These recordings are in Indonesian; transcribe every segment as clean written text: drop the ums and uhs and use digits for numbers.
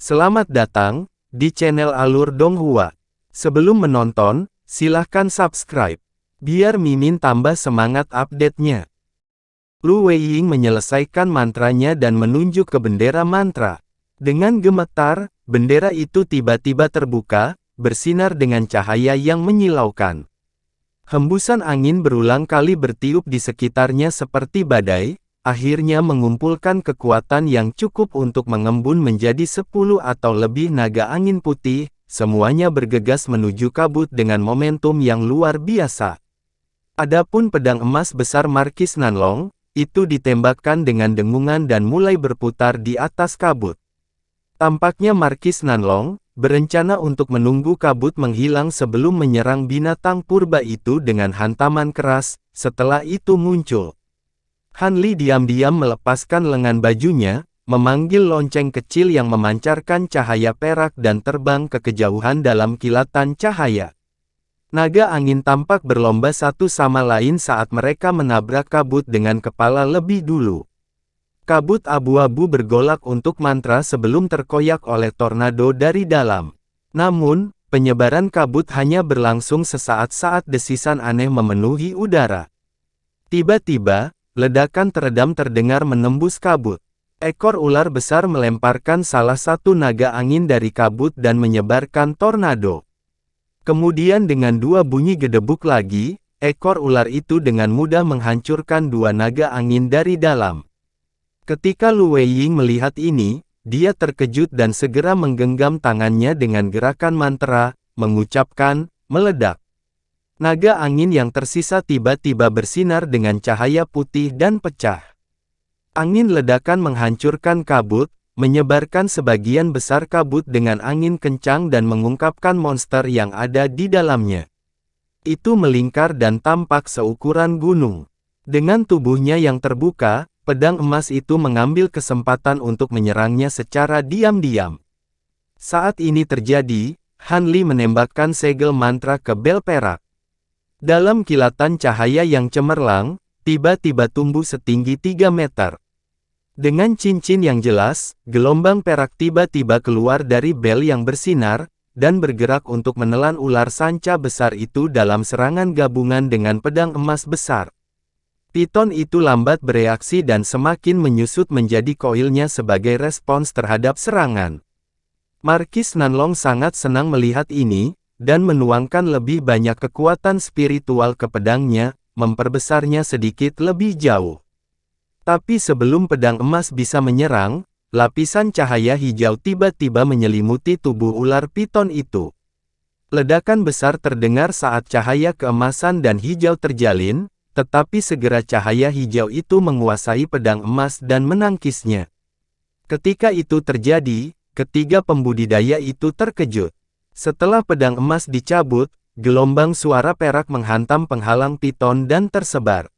Selamat datang di channel Alur Donghua. Sebelum menonton, silahkan subscribe, biar Mimin tambah semangat update-nya. Lu Weiying menyelesaikan mantranya dan menunjuk ke bendera mantra. Dengan gemetar, bendera itu tiba-tiba terbuka, bersinar dengan cahaya yang menyilaukan. Hembusan angin berulang kali bertiup di sekitarnya seperti badai, akhirnya mengumpulkan kekuatan yang cukup untuk mengembun menjadi 10 atau lebih naga angin putih, semuanya bergegas menuju kabut dengan momentum yang luar biasa. Adapun pedang emas besar Markis Nanlong, itu ditembakkan dengan dengungan dan mulai berputar di atas kabut. Tampaknya Markis Nanlong berencana untuk menunggu kabut menghilang sebelum menyerang binatang purba itu dengan hantaman keras. Setelah itu muncul Han Li diam-diam melepaskan lengan bajunya, memanggil lonceng kecil yang memancarkan cahaya perak dan terbang ke kejauhan dalam kilatan cahaya. Naga angin tampak berlomba satu sama lain saat mereka menabrak kabut dengan kepala lebih dulu. Kabut abu-abu bergolak untuk mantra sebelum terkoyak oleh tornado dari dalam. Namun, penyebaran kabut hanya berlangsung sesaat saat desisan aneh memenuhi udara. Tiba-tiba, ledakan teredam terdengar menembus kabut. Ekor ular besar melemparkan salah satu naga angin dari kabut dan menyebarkan tornado. Kemudian dengan dua bunyi gedebuk lagi, ekor ular itu dengan mudah menghancurkan dua naga angin dari dalam. Ketika Lu Weiying melihat ini, dia terkejut dan segera menggenggam tangannya dengan gerakan mantra, mengucapkan, meledak. Naga angin yang tersisa tiba-tiba bersinar dengan cahaya putih dan pecah. Angin ledakan menghancurkan kabut, menyebarkan sebagian besar kabut dengan angin kencang dan mengungkapkan monster yang ada di dalamnya. Itu melingkar dan tampak seukuran gunung. Dengan tubuhnya yang terbuka, pedang emas itu mengambil kesempatan untuk menyerangnya secara diam-diam. Saat ini terjadi, Han Li menembakkan segel mantra ke bel perak. Dalam kilatan cahaya yang cemerlang, tiba-tiba tumbuh setinggi 3 meter. Dengan cincin yang jelas, gelombang perak tiba-tiba keluar dari bel yang bersinar, dan bergerak untuk menelan ular sanca besar itu dalam serangan gabungan dengan pedang emas besar. Piton itu lambat bereaksi dan semakin menyusut menjadi koilnya sebagai respons terhadap serangan. Markis Nanlong sangat senang melihat ini, dan menuangkan lebih banyak kekuatan spiritual ke pedangnya, memperbesarnya sedikit lebih jauh. Tapi sebelum pedang emas bisa menyerang, lapisan cahaya hijau tiba-tiba menyelimuti tubuh ular piton itu. Ledakan besar terdengar saat cahaya keemasan dan hijau terjalin, tetapi segera cahaya hijau itu menguasai pedang emas dan menangkisnya. Ketika itu terjadi, ketiga pembudidaya itu terkejut. Setelah pedang emas dicabut, gelombang suara perak menghantam penghalang piton dan tersebar.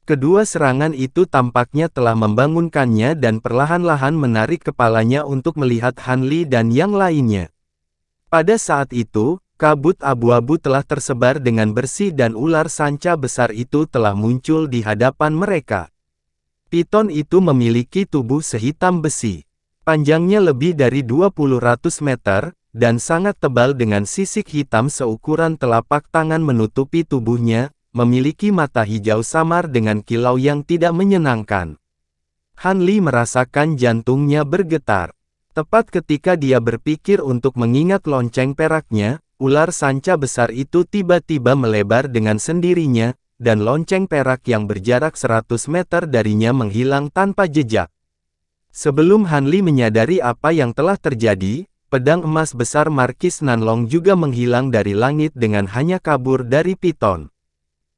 Kedua serangan itu tampaknya telah membangunkannya dan perlahan-lahan menarik kepalanya untuk melihat Han Li dan yang lainnya. Pada saat itu, kabut abu-abu telah tersebar dengan bersih dan ular sanca besar itu telah muncul di hadapan mereka. Piton itu memiliki tubuh sehitam besi. Panjangnya lebih dari 20 meter, dan sangat tebal dengan sisik hitam seukuran telapak tangan menutupi tubuhnya, memiliki mata hijau samar dengan kilau yang tidak menyenangkan. Han Li merasakan jantungnya bergetar. Tepat ketika dia berpikir untuk mengingat lonceng peraknya, ular sanca besar itu tiba-tiba melebar dengan sendirinya, dan lonceng perak yang berjarak 100 meter darinya menghilang tanpa jejak. Sebelum Han Li menyadari apa yang telah terjadi, pedang emas besar Markis Nanlong juga menghilang dari langit dengan hanya kabur dari piton.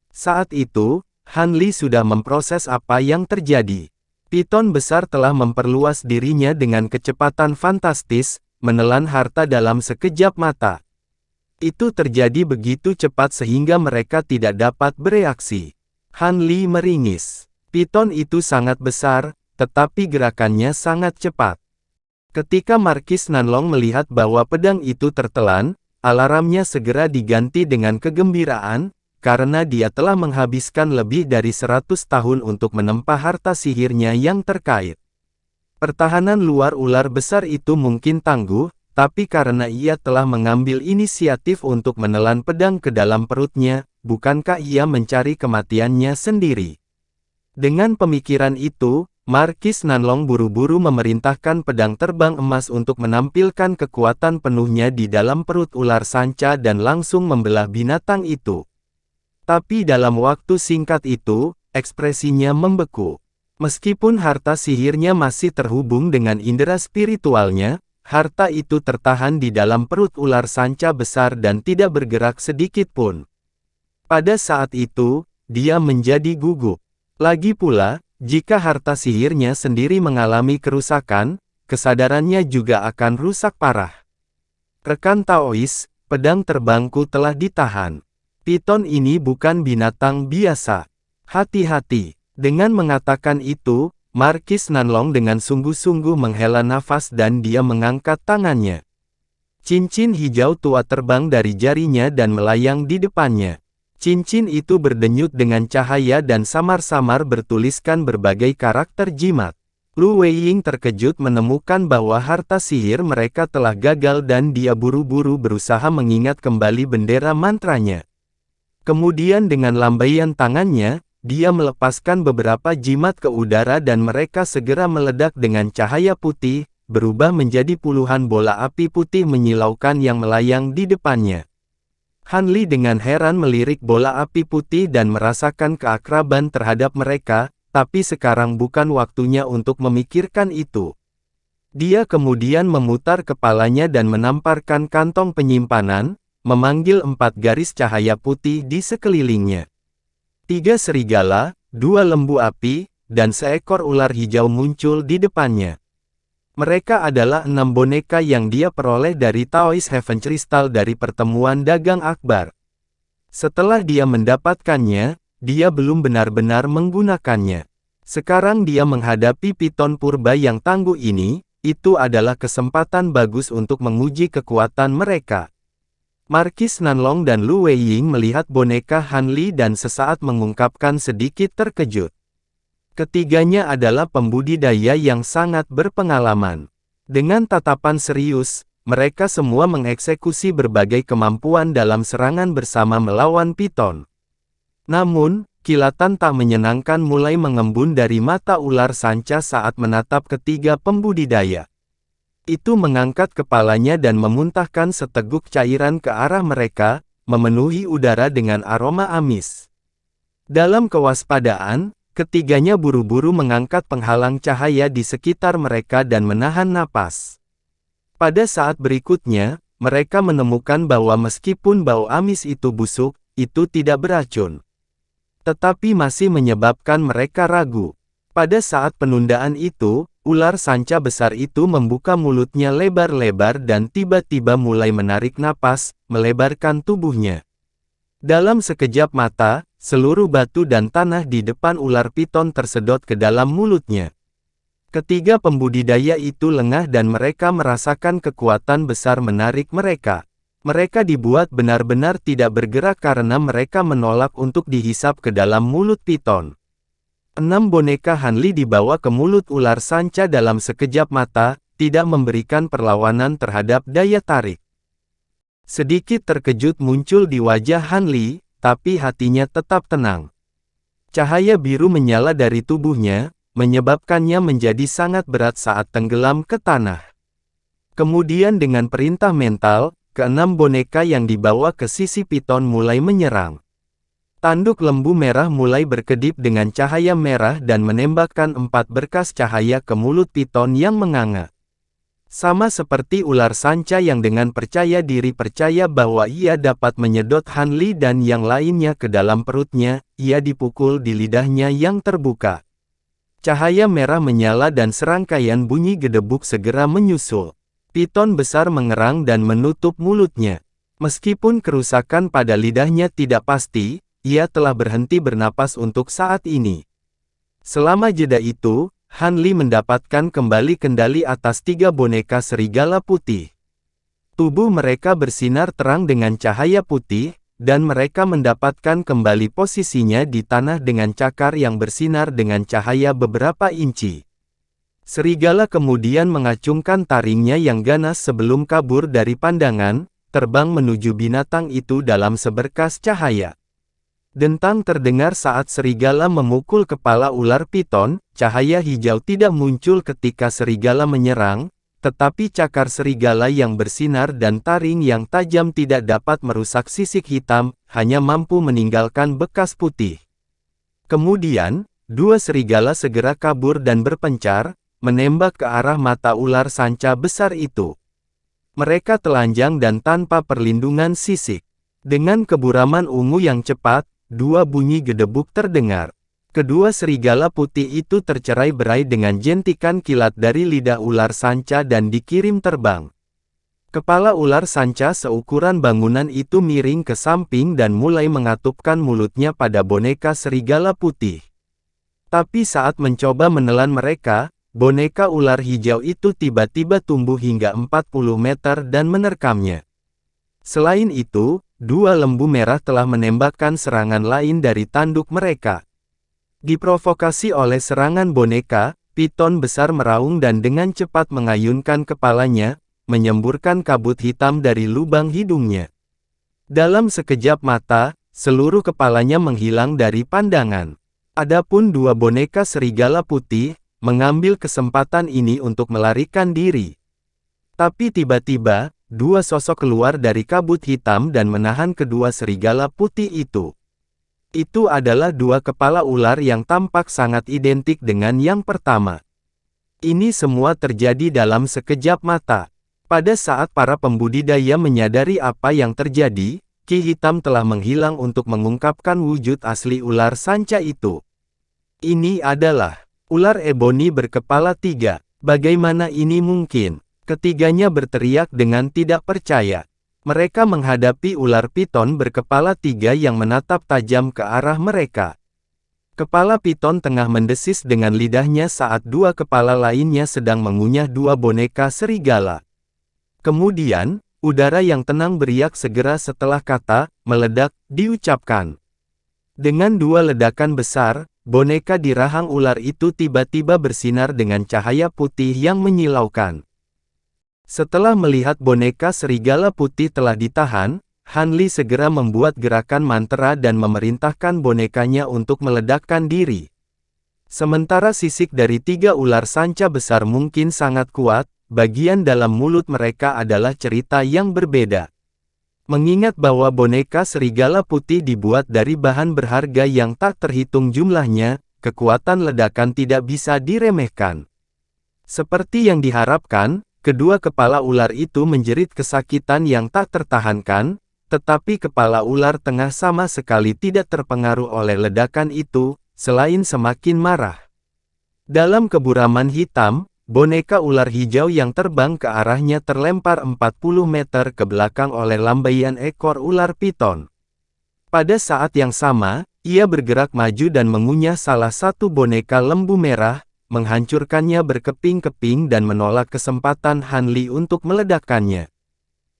Saat itu, Han Li sudah memproses apa yang terjadi. Piton besar telah memperluas dirinya dengan kecepatan fantastis, menelan harta dalam sekejap mata. Itu terjadi begitu cepat sehingga mereka tidak dapat bereaksi. Han Li meringis. Piton itu sangat besar, tetapi gerakannya sangat cepat. Ketika Markis Nanlong melihat bahwa pedang itu tertelan, alarmnya segera diganti dengan kegembiraan, karena dia telah menghabiskan lebih dari 100 tahun untuk menempa harta sihirnya yang terkait. Pertahanan luar ular besar itu mungkin tangguh, tapi karena ia telah mengambil inisiatif untuk menelan pedang ke dalam perutnya, bukankah ia mencari kematiannya sendiri? Dengan pemikiran itu, Markis Nanlong buru-buru memerintahkan pedang terbang emas untuk menampilkan kekuatan penuhnya di dalam perut ular sanca dan langsung membelah binatang itu. Tapi dalam waktu singkat itu, ekspresinya membeku. Meskipun harta sihirnya masih terhubung dengan indera spiritualnya, harta itu tertahan di dalam perut ular sanca besar dan tidak bergerak sedikit pun. Pada saat itu, dia menjadi gugup. Lagi pula, jika harta sihirnya sendiri mengalami kerusakan, kesadarannya juga akan rusak parah. Rekan Taois, pedang terbangku telah ditahan. Piton ini bukan binatang biasa. Hati-hati. Dengan mengatakan itu, Markis Nanlong dengan sungguh-sungguh menghela nafas dan dia mengangkat tangannya. Cincin hijau tua terbang dari jarinya dan melayang di depannya. Cincin itu berdenyut dengan cahaya dan samar-samar bertuliskan berbagai karakter jimat. Lu Weiying terkejut menemukan bahwa harta sihir mereka telah gagal dan dia buru-buru berusaha mengingat kembali bendera mantranya. Kemudian dengan lambaian tangannya, dia melepaskan beberapa jimat ke udara dan mereka segera meledak dengan cahaya putih, berubah menjadi puluhan bola api putih menyilaukan yang melayang di depannya. Han Li dengan heran melirik bola api putih dan merasakan keakraban terhadap mereka, tapi sekarang bukan waktunya untuk memikirkan itu. Dia kemudian memutar kepalanya dan menamparkan kantong penyimpanan, memanggil 4 garis cahaya putih di sekelilingnya. 3 serigala, 2 lembu api, dan seekor ular hijau muncul di depannya. Mereka adalah 6 boneka yang dia peroleh dari Taois Heaven Crystal dari pertemuan dagang akbar. Setelah dia mendapatkannya, dia belum benar-benar menggunakannya. Sekarang dia menghadapi piton purba yang tangguh ini, itu adalah kesempatan bagus untuk menguji kekuatan mereka. Markis Nanlong dan Lu Weiying melihat boneka Han Li dan sesaat mengungkapkan sedikit terkejut. Ketiganya adalah pembudidaya yang sangat berpengalaman. Dengan tatapan serius, mereka semua mengeksekusi berbagai kemampuan dalam serangan bersama melawan piton. Namun, kilatan tak menyenangkan mulai mengembun dari mata ular sanca saat menatap ketiga pembudidaya. Itu mengangkat kepalanya dan memuntahkan seteguk cairan ke arah mereka, memenuhi udara dengan aroma amis. Dalam kewaspadaan, ketiganya buru-buru mengangkat penghalang cahaya di sekitar mereka dan menahan napas. Pada saat berikutnya, mereka menemukan bahwa meskipun bau amis itu busuk, itu tidak beracun. Tetapi masih menyebabkan mereka ragu. Pada saat penundaan itu, ular sanca besar itu membuka mulutnya lebar-lebar dan tiba-tiba mulai menarik napas, melebarkan tubuhnya. Dalam sekejap mata, seluruh batu dan tanah di depan ular piton tersedot ke dalam mulutnya. Ketiga pembudidaya itu lengah dan mereka merasakan kekuatan besar menarik mereka. Mereka dibuat benar-benar tidak bergerak karena mereka menolak untuk dihisap ke dalam mulut piton. 6 boneka Han Li dibawa ke mulut ular sanca dalam sekejap mata, tidak memberikan perlawanan terhadap daya tarik. Sedikit terkejut muncul di wajah Han Li, tapi hatinya tetap tenang. Cahaya biru menyala dari tubuhnya, menyebabkannya menjadi sangat berat saat tenggelam ke tanah. Kemudian dengan perintah mental, ke-6 boneka yang dibawa ke sisi piton mulai menyerang. Tanduk lembu merah mulai berkedip dengan cahaya merah dan menembakkan 4 berkas cahaya ke mulut piton yang menganga. Sama seperti ular sanca yang dengan percaya diri percaya bahwa ia dapat menyedot Han Li dan yang lainnya ke dalam perutnya, ia dipukul di lidahnya yang terbuka. Cahaya merah menyala dan serangkaian bunyi gedebuk segera menyusul. Piton besar mengerang dan menutup mulutnya. Meskipun kerusakan pada lidahnya tidak pasti, ia telah berhenti bernapas untuk saat ini. Selama jeda itu, Han Li mendapatkan kembali kendali atas 3 boneka serigala putih. Tubuh mereka bersinar terang dengan cahaya putih, dan mereka mendapatkan kembali posisinya di tanah dengan cakar yang bersinar dengan cahaya beberapa inci. Serigala kemudian mengacungkan taringnya yang ganas sebelum kabur dari pandangan, terbang menuju binatang itu dalam seberkas cahaya. Dentang terdengar saat serigala memukul kepala ular piton. Cahaya hijau tidak muncul ketika serigala menyerang, tetapi cakar serigala yang bersinar dan taring yang tajam tidak dapat merusak sisik hitam, hanya mampu meninggalkan bekas putih. Kemudian, dua serigala segera kabur dan berpencar, menembak ke arah mata ular sanca besar itu. Mereka telanjang dan tanpa perlindungan sisik. Dengan keburaman ungu yang cepat, dua bunyi gedebuk terdengar. Kedua serigala putih itu tercerai-berai dengan jentikan kilat dari lidah ular sanca dan dikirim terbang. Kepala ular sanca seukuran bangunan itu miring ke samping dan mulai mengatupkan mulutnya pada boneka serigala putih. Tapi saat mencoba menelan mereka, boneka ular hijau itu tiba-tiba tumbuh hingga 40 meter dan menerkamnya. Selain itu, dua lembu merah telah menembakkan serangan lain dari tanduk mereka. Diprovokasi oleh serangan boneka, piton besar meraung dan dengan cepat mengayunkan kepalanya, menyemburkan kabut hitam dari lubang hidungnya. Dalam sekejap mata, seluruh kepalanya menghilang dari pandangan. Adapun dua boneka serigala putih, mengambil kesempatan ini untuk melarikan diri. Tapi tiba-tiba, dua sosok keluar dari kabut hitam dan menahan kedua serigala putih itu. Itu adalah dua kepala ular yang tampak sangat identik dengan yang pertama. Ini semua terjadi dalam sekejap mata. Pada saat para pembudidaya menyadari apa yang terjadi, Ki Hitam telah menghilang untuk mengungkapkan wujud asli ular sanca itu. Ini adalah ular eboni berkepala tiga. Bagaimana ini mungkin? Ketiganya berteriak dengan tidak percaya. Mereka menghadapi ular piton berkepala tiga yang menatap tajam ke arah mereka. Kepala piton tengah mendesis dengan lidahnya saat dua kepala lainnya sedang mengunyah dua boneka serigala. Kemudian, udara yang tenang beriak segera setelah kata "meledak" diucapkan. Dengan dua ledakan besar, boneka di rahang ular itu tiba-tiba bersinar dengan cahaya putih yang menyilaukan. Setelah melihat boneka serigala putih telah ditahan, Han Li segera membuat gerakan mantra dan memerintahkan bonekanya untuk meledakkan diri. Sementara sisik dari tiga ular sanca besar mungkin sangat kuat, bagian dalam mulut mereka adalah cerita yang berbeda. Mengingat bahwa boneka serigala putih dibuat dari bahan berharga yang tak terhitung jumlahnya, kekuatan ledakan tidak bisa diremehkan. Seperti yang diharapkan, kedua kepala ular itu menjerit kesakitan yang tak tertahankan, tetapi kepala ular tengah sama sekali tidak terpengaruh oleh ledakan itu, selain semakin marah. Dalam keburaman hitam, boneka ular hijau yang terbang ke arahnya terlempar 40 meter ke belakang oleh lambaian ekor ular piton. Pada saat yang sama, ia bergerak maju dan mengunyah salah satu boneka lembu merah, menghancurkannya berkeping-keping dan menolak kesempatan Han Li untuk meledakkannya.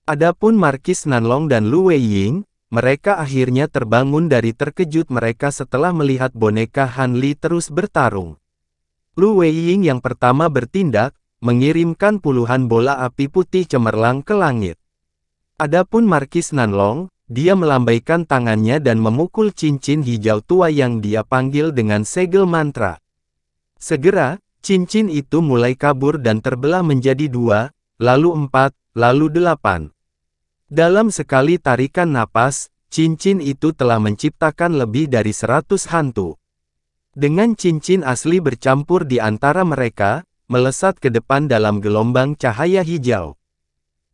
Adapun Markis Nanlong dan Lu Weiying, mereka akhirnya terbangun dari terkejut mereka setelah melihat boneka Han Li terus bertarung. Lu Weiying yang pertama bertindak, mengirimkan puluhan bola api putih cemerlang ke langit. Adapun Markis Nanlong, dia melambaikan tangannya dan memukul cincin hijau tua yang dia panggil dengan segel mantra. Segera, cincin itu mulai kabur dan terbelah menjadi 2, lalu 4, lalu 8. Dalam sekali tarikan napas, cincin itu telah menciptakan lebih dari 100 hantu. Dengan cincin asli bercampur di antara mereka, melesat ke depan dalam gelombang cahaya hijau.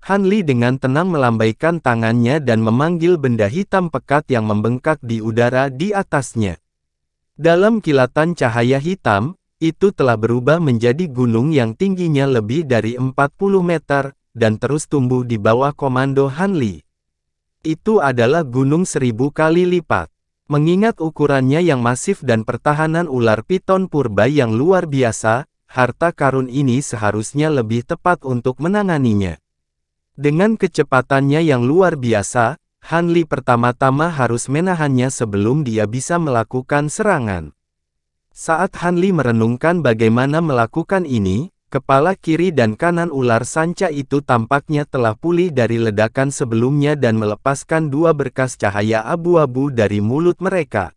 Han Li dengan tenang melambaikan tangannya dan memanggil benda hitam pekat yang membengkak di udara di atasnya. Dalam kilatan cahaya hitam, itu telah berubah menjadi gunung yang tingginya lebih dari 40 meter, dan terus tumbuh di bawah komando Han Li. Itu adalah gunung 1000 kali lipat. Mengingat ukurannya yang masif dan pertahanan ular piton purba yang luar biasa, harta karun ini seharusnya lebih tepat untuk menanganinya. Dengan kecepatannya yang luar biasa, Han Li pertama-tama harus menahannya sebelum dia bisa melakukan serangan. Saat Hanli merenungkan bagaimana melakukan ini, kepala kiri dan kanan ular sanca itu tampaknya telah pulih dari ledakan sebelumnya dan melepaskan dua berkas cahaya abu-abu dari mulut mereka.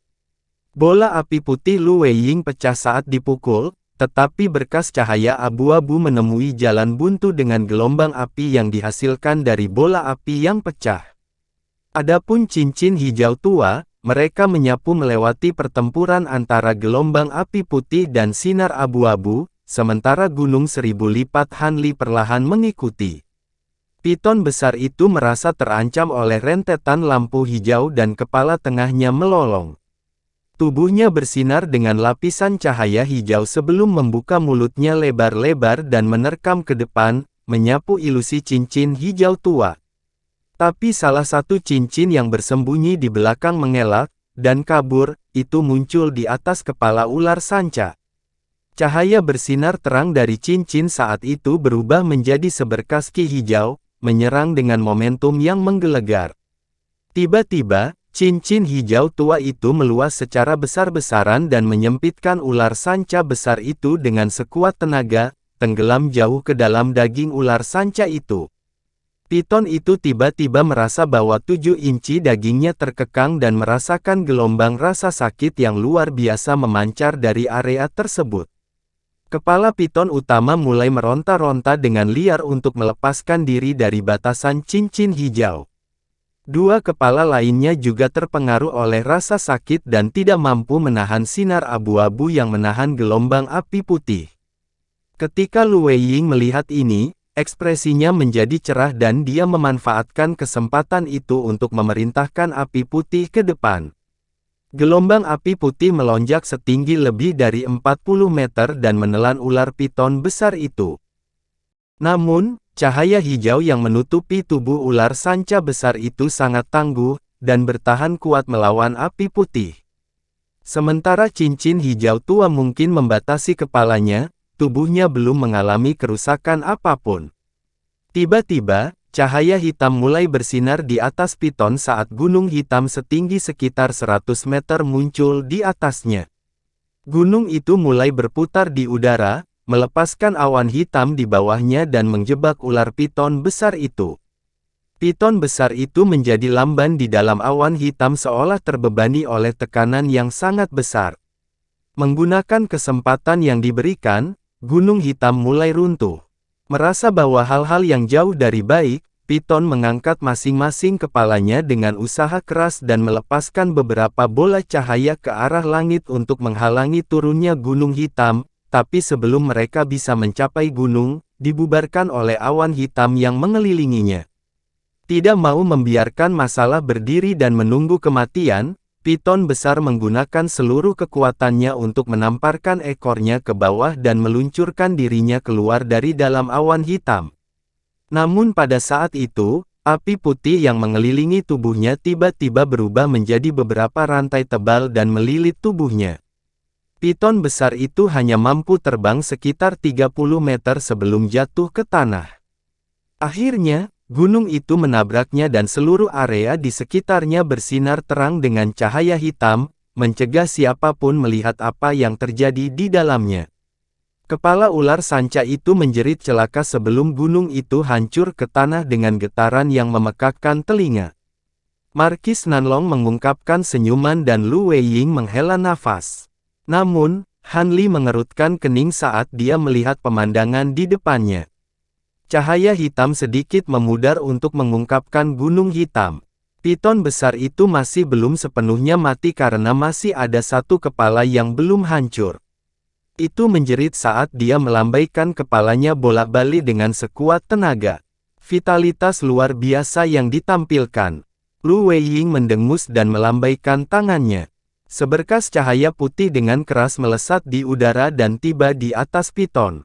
Bola api putih Lu Weiying pecah saat dipukul, tetapi berkas cahaya abu-abu menemui jalan buntu dengan gelombang api yang dihasilkan dari bola api yang pecah. Adapun cincin hijau tua, mereka menyapu melewati pertempuran antara gelombang api putih dan sinar abu-abu, sementara gunung seribu lipat Hanli perlahan mengikuti. Piton besar itu merasa terancam oleh rentetan lampu hijau dan kepala tengahnya melolong. Tubuhnya bersinar dengan lapisan cahaya hijau sebelum membuka mulutnya lebar-lebar dan menerkam ke depan, menyapu ilusi cincin hijau tua. Tapi salah satu cincin yang bersembunyi di belakang mengelak, dan kabur, itu muncul di atas kepala ular sanca. Cahaya bersinar terang dari cincin saat itu berubah menjadi seberkas ki hijau, menyerang dengan momentum yang menggelegar. Tiba-tiba, cincin hijau tua itu meluas secara besar-besaran dan menyempitkan ular sanca besar itu dengan sekuat tenaga, tenggelam jauh ke dalam daging ular sanca itu. Piton itu tiba-tiba merasa bahwa 7 inci dagingnya terkekang dan merasakan gelombang rasa sakit yang luar biasa memancar dari area tersebut. Kepala piton utama mulai meronta-ronta dengan liar untuk melepaskan diri dari batasan cincin hijau. Dua kepala lainnya juga terpengaruh oleh rasa sakit dan tidak mampu menahan sinar abu-abu yang menahan gelombang api putih. Ketika Lu Weiying melihat ini, ekspresinya menjadi cerah dan dia memanfaatkan kesempatan itu untuk memerintahkan api putih ke depan. Gelombang api putih melonjak setinggi lebih dari 40 meter dan menelan ular piton besar itu. Namun, cahaya hijau yang menutupi tubuh ular sanca besar itu sangat tangguh, dan bertahan kuat melawan api putih. Sementara cincin hijau tua mungkin membatasi kepalanya, tubuhnya belum mengalami kerusakan apapun. Tiba-tiba, cahaya hitam mulai bersinar di atas piton saat gunung hitam setinggi sekitar 100 meter muncul di atasnya. Gunung itu mulai berputar di udara, melepaskan awan hitam di bawahnya dan menjebak ular piton besar itu. Piton besar itu menjadi lamban di dalam awan hitam seolah terbebani oleh tekanan yang sangat besar. Menggunakan kesempatan yang diberikan, gunung hitam mulai runtuh. Merasa bahwa hal-hal yang jauh dari baik, piton mengangkat masing-masing kepalanya dengan usaha keras dan melepaskan beberapa bola cahaya ke arah langit untuk menghalangi turunnya gunung hitam, tapi sebelum mereka bisa mencapai gunung, dibubarkan oleh awan hitam yang mengelilinginya. Tidak mau membiarkan masalah berdiri dan menunggu kematian, piton besar menggunakan seluruh kekuatannya untuk menamparkan ekornya ke bawah dan meluncurkan dirinya keluar dari dalam awan hitam. Namun pada saat itu, api putih yang mengelilingi tubuhnya tiba-tiba berubah menjadi beberapa rantai tebal dan melilit tubuhnya. Piton besar itu hanya mampu terbang sekitar 30 meter sebelum jatuh ke tanah. Akhirnya, gunung itu menabraknya dan seluruh area di sekitarnya bersinar terang dengan cahaya hitam, mencegah siapapun melihat apa yang terjadi di dalamnya. Kepala ular sanca itu menjerit celaka sebelum gunung itu hancur ke tanah dengan getaran yang memekakkan telinga. Markis Nanlong mengungkapkan senyuman dan Lu Weiying menghela nafas. Namun, Hanli mengerutkan kening saat dia melihat pemandangan di depannya. Cahaya hitam sedikit memudar untuk mengungkapkan gunung hitam. Piton besar itu masih belum sepenuhnya mati karena masih ada satu kepala yang belum hancur. Itu menjerit saat dia melambaikan kepalanya bolak-balik dengan sekuat tenaga. Vitalitas luar biasa yang ditampilkan. Lu Weiying mendengus dan melambaikan tangannya. Seberkas cahaya putih dengan keras melesat di udara dan tiba di atas piton.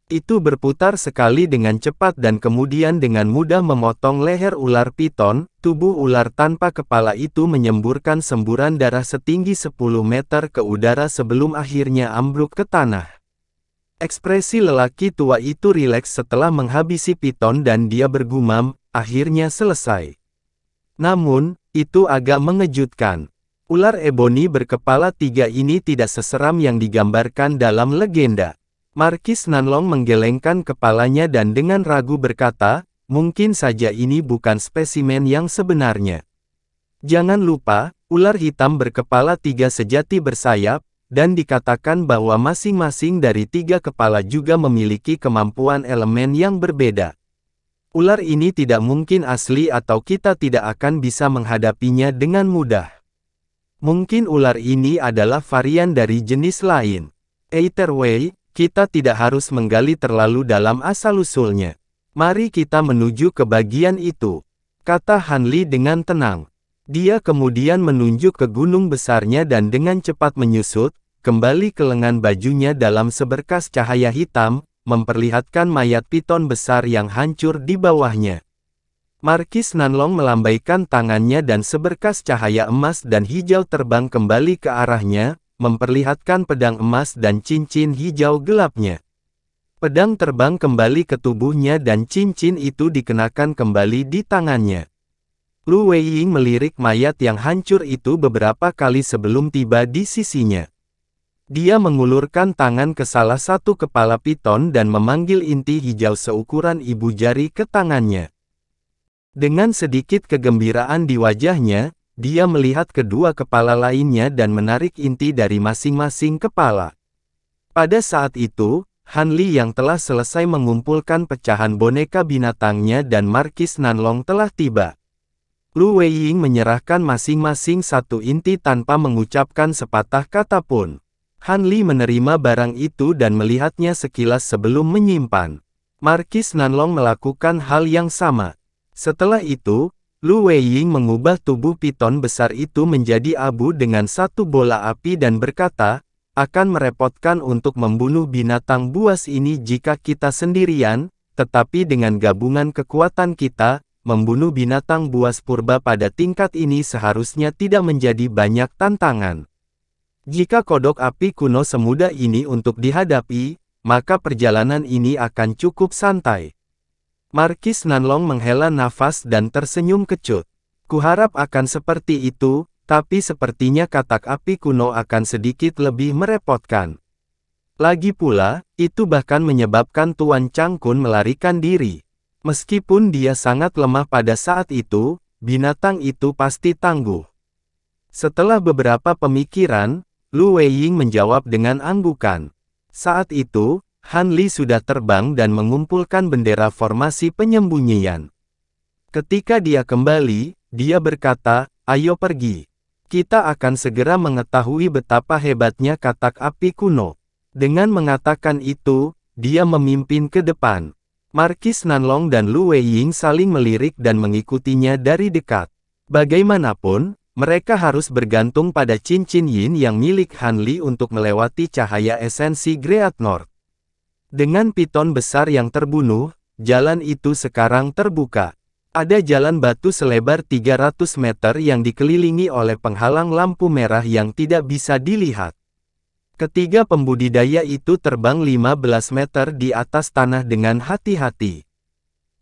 Itu berputar sekali dengan cepat dan kemudian dengan mudah memotong leher ular piton. Tubuh ular tanpa kepala itu menyemburkan semburan darah setinggi 10 meter ke udara sebelum akhirnya ambruk ke tanah. Ekspresi lelaki tua itu rileks setelah menghabisi piton dan dia bergumam, akhirnya selesai. Namun, itu agak mengejutkan. Ular eboni berkepala 3 ini tidak seseram yang digambarkan dalam legenda. Markis Nanlong menggelengkan kepalanya dan dengan ragu berkata, mungkin saja ini bukan spesimen yang sebenarnya. Jangan lupa, ular hitam berkepala 3 sejati bersayap, dan dikatakan bahwa masing-masing dari 3 kepala juga memiliki kemampuan elemen yang berbeda. Ular ini tidak mungkin asli atau kita tidak akan bisa menghadapinya dengan mudah. Mungkin ular ini adalah varian dari jenis lain. Either way, kita tidak harus menggali terlalu dalam asal-usulnya. Mari kita menuju ke bagian itu, kata Han Li dengan tenang. Dia kemudian menunjuk ke gunung besarnya dan dengan cepat menyusut, kembali ke lengan bajunya dalam seberkas cahaya hitam, memperlihatkan mayat piton besar yang hancur di bawahnya. Markis Nanlong melambaikan tangannya dan seberkas cahaya emas dan hijau terbang kembali ke arahnya, memperlihatkan pedang emas dan cincin hijau gelapnya. Pedang terbang kembali ke tubuhnya dan cincin itu dikenakan kembali di tangannya. Lu Weiying melirik mayat yang hancur itu beberapa kali sebelum tiba di sisinya. Dia mengulurkan tangan ke salah satu kepala piton dan memanggil inti hijau seukuran ibu jari ke tangannya. Dengan sedikit kegembiraan di wajahnya, dia melihat kedua kepala lainnya dan menarik inti dari masing-masing kepala. Pada saat itu, Han Li yang telah selesai mengumpulkan pecahan boneka binatangnya dan Markis Nanlong telah tiba. Lu Weiying menyerahkan masing-masing satu inti tanpa mengucapkan sepatah kata pun. Han Li menerima barang itu dan melihatnya sekilas sebelum menyimpan. Markis Nanlong melakukan hal yang sama. Setelah itu, Lu Weiying mengubah tubuh piton besar itu menjadi abu dengan satu bola api dan berkata, akan merepotkan untuk membunuh binatang buas ini jika kita sendirian, tetapi dengan gabungan kekuatan kita, membunuh binatang buas purba pada tingkat ini seharusnya tidak menjadi banyak tantangan. Jika kodok api kuno semudah ini untuk dihadapi, maka perjalanan ini akan cukup santai. Markis Nanlong menghela nafas dan tersenyum kecut. Kuharap akan seperti itu, tapi sepertinya katak api kuno akan sedikit lebih merepotkan. Lagi pula, itu bahkan menyebabkan Tuan Chang Kun melarikan diri. Meskipun dia sangat lemah pada saat itu, binatang itu pasti tangguh. Setelah beberapa pemikiran, Lu Weiying menjawab dengan anggukan. Saat itu, Han Li sudah terbang dan mengumpulkan bendera formasi penyembunyian. Ketika dia kembali, dia berkata, ayo pergi. Kita akan segera mengetahui betapa hebatnya katak api kuno. Dengan mengatakan itu, dia memimpin ke depan. Markis Nanlong dan Lu Weiying saling melirik dan mengikutinya dari dekat. Bagaimanapun, mereka harus bergantung pada cincin yin yang milik Han Li untuk melewati cahaya esensi Great North. Dengan piton besar yang terbunuh, jalan itu sekarang terbuka. Ada jalan batu selebar 300 meter yang dikelilingi oleh penghalang lampu merah yang tidak bisa dilihat. Ketiga pembudidaya itu terbang 15 meter di atas tanah dengan hati-hati.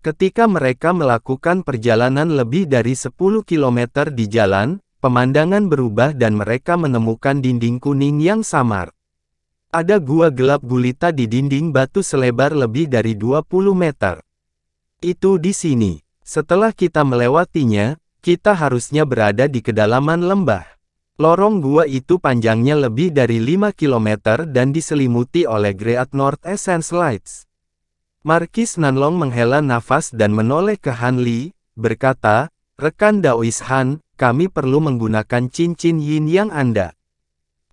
Ketika mereka melakukan perjalanan lebih dari 10 km di jalan, pemandangan berubah dan mereka menemukan dinding kuning yang samar. Ada gua gelap gulita di dinding batu selebar lebih dari 20 meter. Itu di sini. Setelah kita melewatinya, kita harusnya berada di kedalaman lembah. Lorong gua itu panjangnya lebih dari 5 km dan diselimuti oleh Great North Essence Lights. Markis Nanlong menghela nafas dan menoleh ke Han Li, berkata, rekan Daois Han, kami perlu menggunakan cincin yin yang Anda.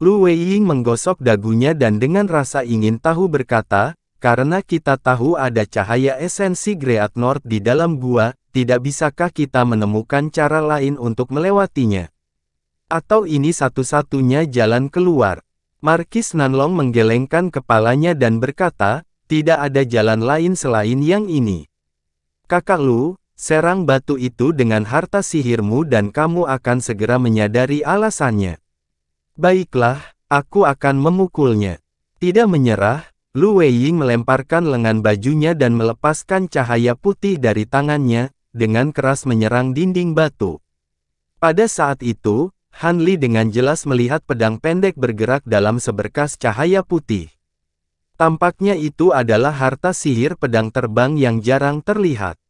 Lu Weiying menggosok dagunya dan dengan rasa ingin tahu berkata, karena kita tahu ada cahaya esensi Great North di dalam gua, tidak bisakah kita menemukan cara lain untuk melewatinya? Atau ini satu-satunya jalan keluar? Markis Nanlong menggelengkan kepalanya dan berkata, tidak ada jalan lain selain yang ini. Kakak Lu, serang batu itu dengan harta sihirmu dan kamu akan segera menyadari alasannya. Baiklah, aku akan memukulnya. Tidak menyerah, Lu Weiying melemparkan lengan bajunya dan melepaskan cahaya putih dari tangannya, dengan keras menyerang dinding batu. Pada saat itu, Han Li dengan jelas melihat pedang pendek bergerak dalam seberkas cahaya putih. Tampaknya itu adalah harta sihir pedang terbang yang jarang terlihat.